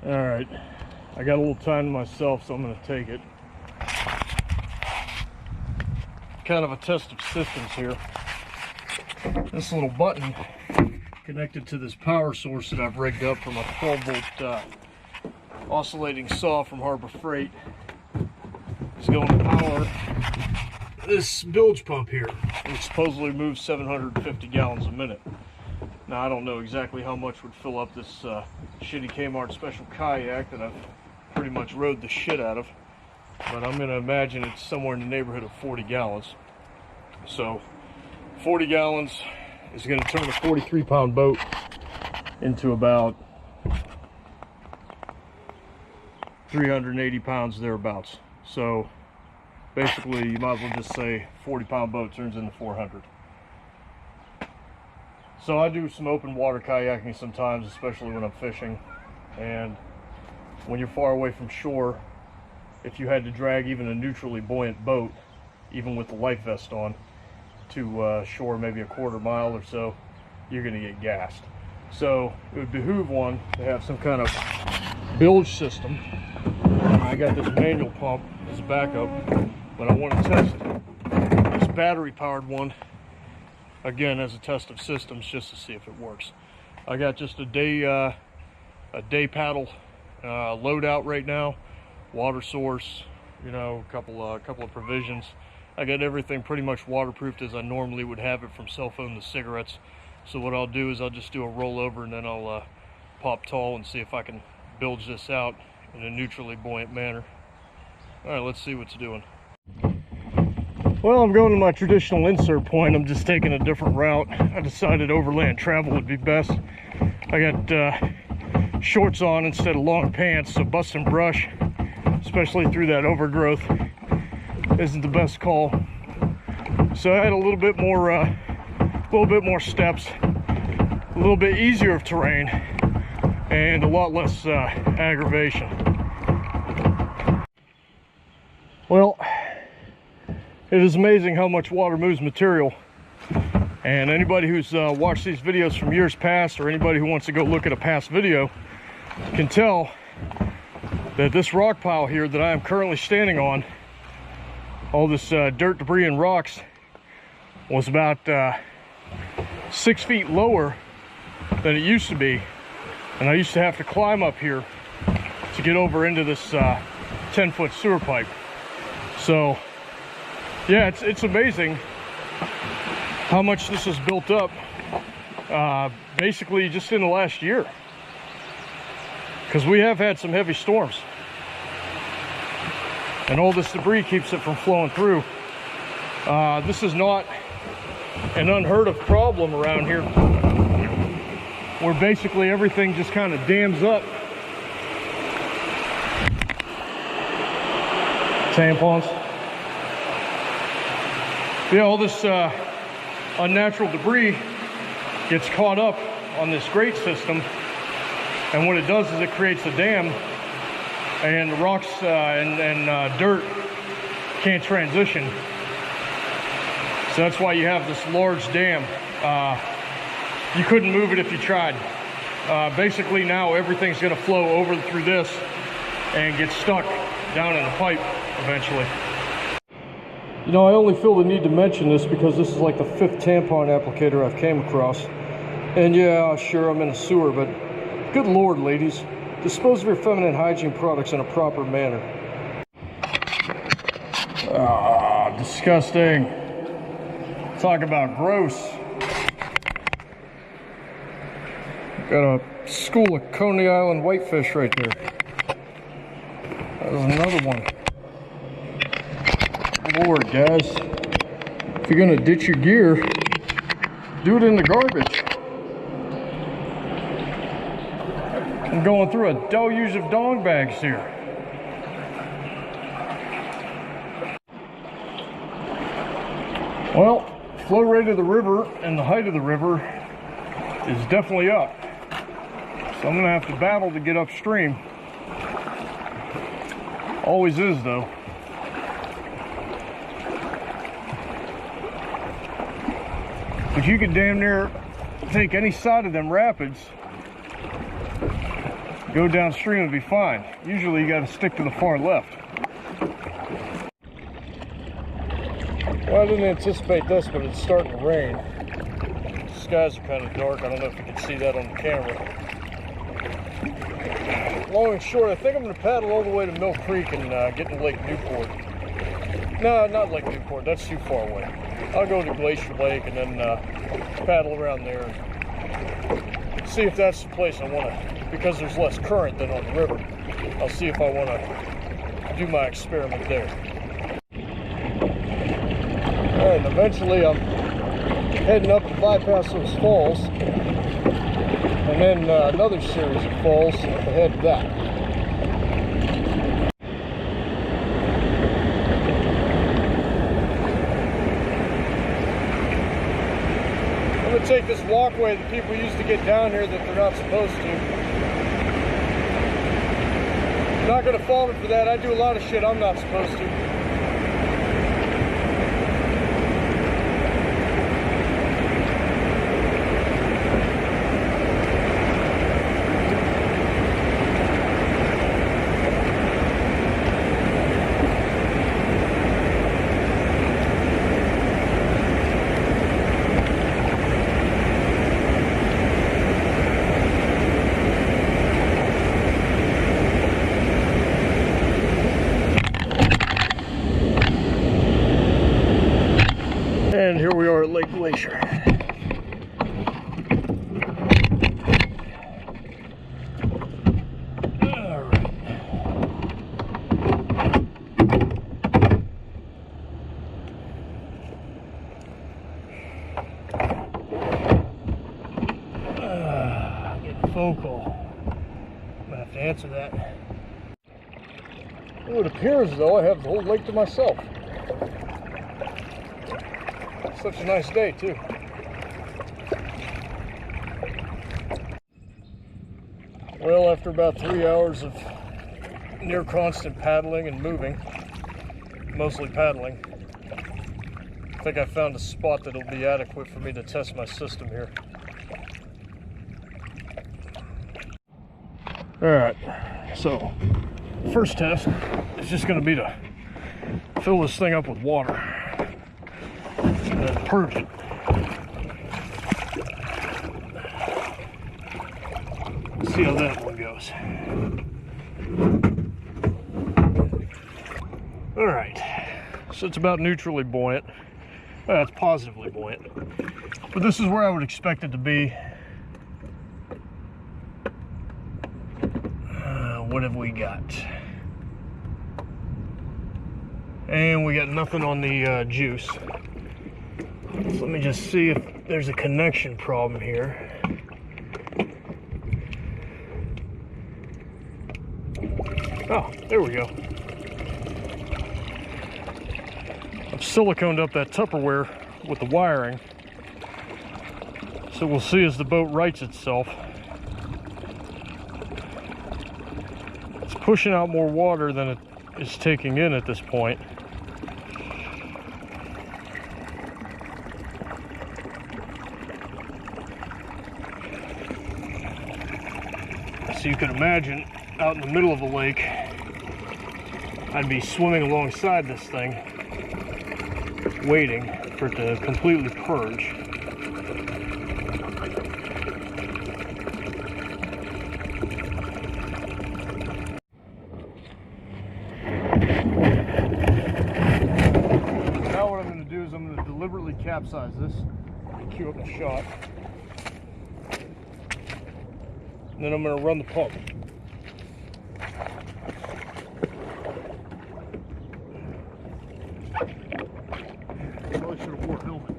All right, I got a little time to myself, so I'm going to take it. Kind of a test of systems here. This little button connected to this power source that I've rigged up from a 12-volt oscillating saw from Harbor Freight is going to power this bilge pump here, which supposedly moves 750 gallons a minute. Now, I don't know exactly how much would fill up this shitty Kmart special kayak that I've pretty much rode the shit out of, but I'm going to imagine it's somewhere in the neighborhood of 40 gallons. So 40 gallons is going to turn a 43-pound boat into about 380 pounds thereabouts. So basically, you might as well just say 40-pound boat turns into 400. So I do some open water kayaking sometimes, especially when I'm fishing. And when you're far away from shore, if you had to drag even a neutrally buoyant boat, even with the life vest on, to shore maybe a quarter mile or so, you're going to get gassed. So it would behoove one to have some kind of bilge system. I got this manual pump as a backup, but I want to test this battery powered one again as a test of systems, just to see if it works. I got just a day paddle loadout right now, water source, you know, a couple of provisions. I got everything pretty much waterproofed as I normally would have it, from cell phone to cigarettes. So what I'll do is I'll just do a rollover, and then I'll pop tall and see if I can bilge this out in a neutrally buoyant manner. All right, let's see what's doing. Well, I'm going to my traditional insert point. I'm just taking a different route. I decided overland travel would be best. I got shorts on instead of long pants, so busting brush, especially through that overgrowth, isn't the best call. So I had a little bit more steps, a little bit easier of terrain, and a lot less aggravation. Well, it is amazing how much water moves material, and anybody who's watched these videos from years past, or anybody who wants to go look at a past video, can tell that this rock pile here that I am currently standing on, all this dirt, debris, and rocks, was about 6 feet lower than it used to be, and I used to have to climb up here to get over into this 10-foot sewer pipe. So yeah, it's amazing how much this has built up basically just in the last year, because we have had some heavy storms, and all this debris keeps it from flowing through. This is not an unheard of problem around here, where basically everything just kind of dams up. Tampons. Yeah, all this unnatural debris gets caught up on this grate system, and what it does is it creates a dam, and the rocks and dirt can't transition. So that's why you have this large dam. You couldn't move it if you tried. Basically now everything's going to flow over through this and get stuck down in the pipe eventually. You know, I only feel the need to mention this because this is like the 5th tampon applicator I've came across. And yeah, sure, I'm in a sewer, but good Lord, ladies, dispose of your feminine hygiene products in a proper manner. Ah, disgusting. Talk about gross. Got a school of Coney Island whitefish right there. There's another one. Lord, guys, if you're gonna ditch your gear, do it in the garbage. I'm going through a deluge of dog bags here. Well, flow rate of the river and the height of the river is definitely up, so I'm gonna have to battle to get upstream. Always is, though. But you could damn near take any side of them rapids go downstream and be fine. Usually you got to stick to the far left. Well, I didn't anticipate this, but it's starting to rain. The skies are kind of dark. I don't know if you can see that on the camera. Long and short, I think I'm going to paddle all the way to Mill Creek and get to Lake Newport. No, not Lake Newport. That's too far away. I'll go to Glacier Lake and then paddle around there and see if that's the place I want to, because there's less current than on the river. I'll see if I want to do my experiment there. And eventually I'm heading up to bypass those falls, and then another series of falls ahead of that. I'm going to take this walkway that people use to get down here that they're not supposed to. I'm not going to fault them for that. I do a lot of shit I'm not supposed to. And here we are at Lake Glacier. All right. Getting a phone call. I'm gonna have to answer that. Well, it appears as though I have the whole lake to myself. Such a nice day, too. Well, after about 3 hours of near constant paddling and moving, mostly paddling, I think I found a spot that'll be adequate for me to test my system here. Alright, so first test is just going to be to fill this thing up with water and then purge it. See how that one goes. Alright, so it's about neutrally buoyant. Well, it's positively buoyant. But this is where I would expect it to be. What have we got? And we got nothing on the juice. So let me just see if there's a connection problem here. Oh, there we go. I've siliconed up that Tupperware with the wiring. So we'll see as the boat rights itself. It's pushing out more water than it is taking in at this point. So you can imagine out in the middle of the lake, I'd be swimming alongside this thing, waiting for it to completely purge. Now what I'm going to do is I'm going to deliberately capsize this, cue up the shot, and then I'm going to run the pump. Probably should have wore a helmet.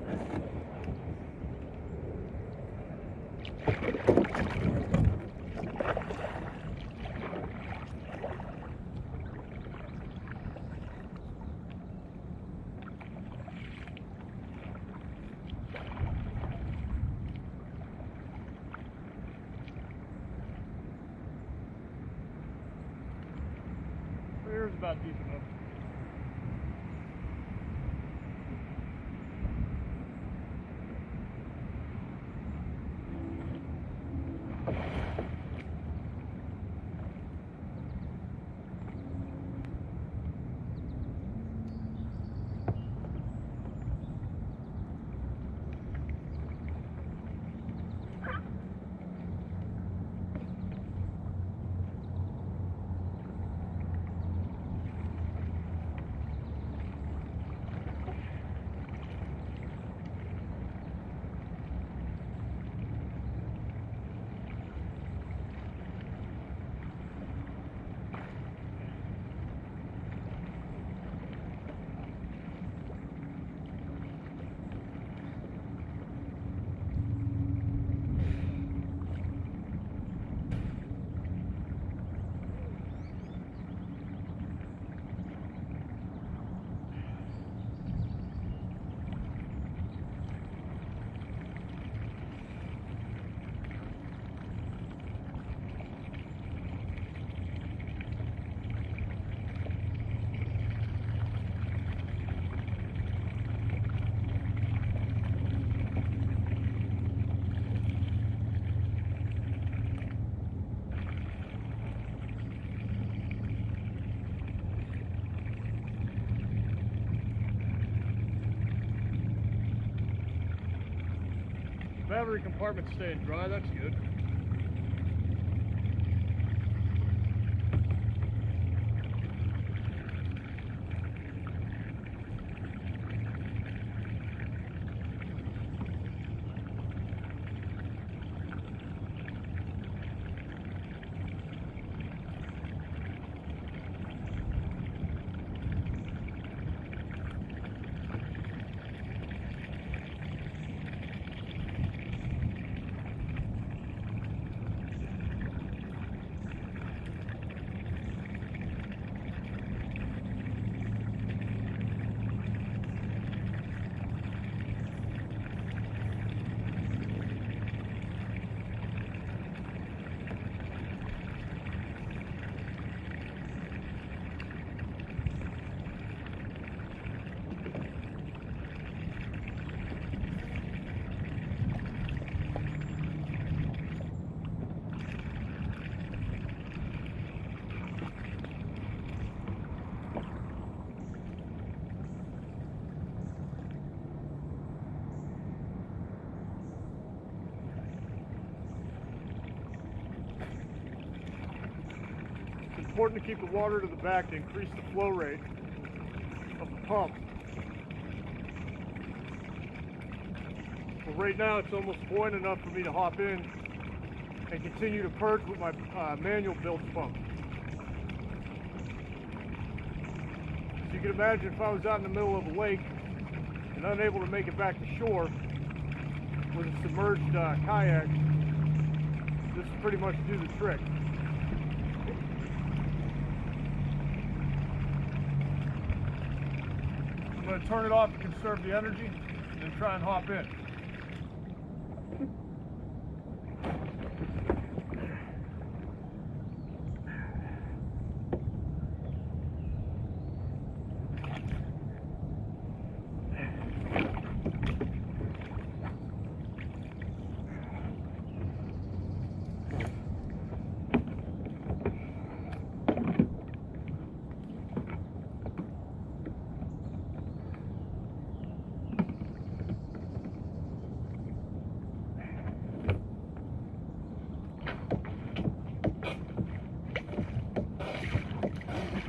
Here's about deep enough. battery compartment's staying dry, that's good. It's important to keep the water to the back to increase the flow rate of the pump. So right now it's almost buoyant enough for me to hop in and continue to purge with my manual bilge pump. So you can imagine if I was out in the middle of a lake and unable to make it back to shore with a submerged kayak, this will pretty much do the trick. I'm going to turn it off to conserve the energy and then try and hop in.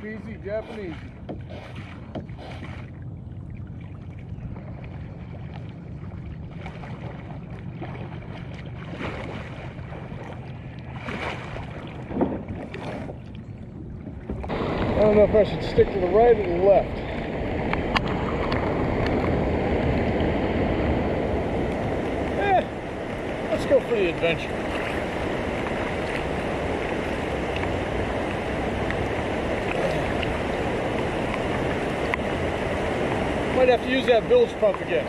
Easy Japanese. I don't know if I should stick to the right or the left. Let's go for the adventure. Might have to use that bilge pump again.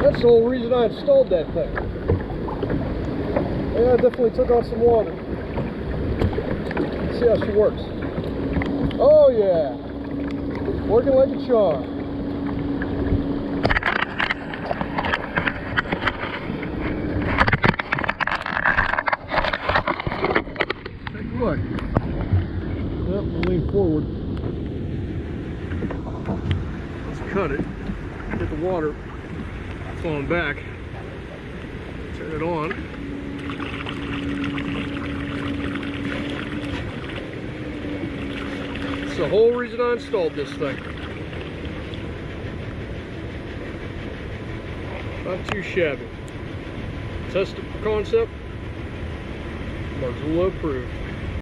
That's the whole reason I installed that thing. Yeah, I definitely took off some water. Let's see how she works. Oh yeah, working like a charm. Take a look. Yep, we'll lean forward. Let's cut it. Get the water flowing back. Turn it on. That's the whole reason I installed this thing. Not too shabby. Tested for concept. Marginal approved.